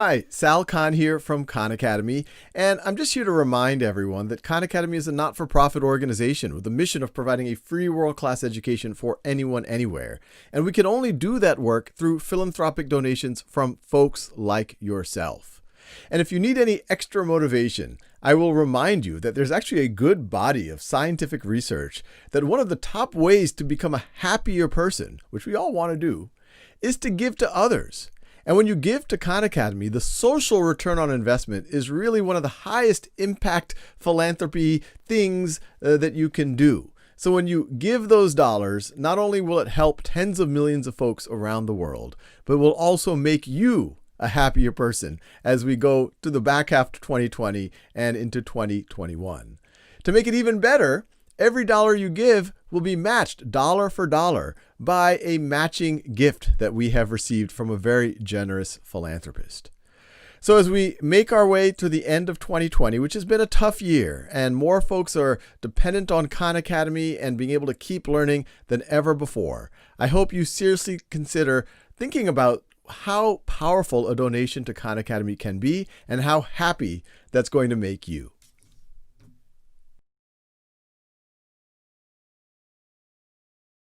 Hi, Sal Khan here from Khan Academy, and I'm just here to remind everyone that Khan Academy is a not-for-profit organization with the mission of providing a free world-class education for anyone, anywhere. And we can only do that work through philanthropic donations from folks like yourself. And if you need any extra motivation, I will remind you that there's actually a good body of scientific research that one of the top ways to become a happier person, which we all want to do, is to give to others. And when you give to Khan Academy, the social return on investment is really one of the highest impact philanthropy things that you can do. So when you give those dollars, not only will it help tens of millions of folks around the world, but will also make you a happier person as we go to the back half of 2020 and into 2021. To make it even better, every dollar you give will be matched dollar for dollar by a matching gift that we have received from a very generous philanthropist. So as we make our way to the end of 2020, which has been a tough year, and more folks are dependent on Khan Academy and being able to keep learning than ever before, I hope you seriously consider thinking about how powerful a donation to Khan Academy can be and how happy that's going to make you.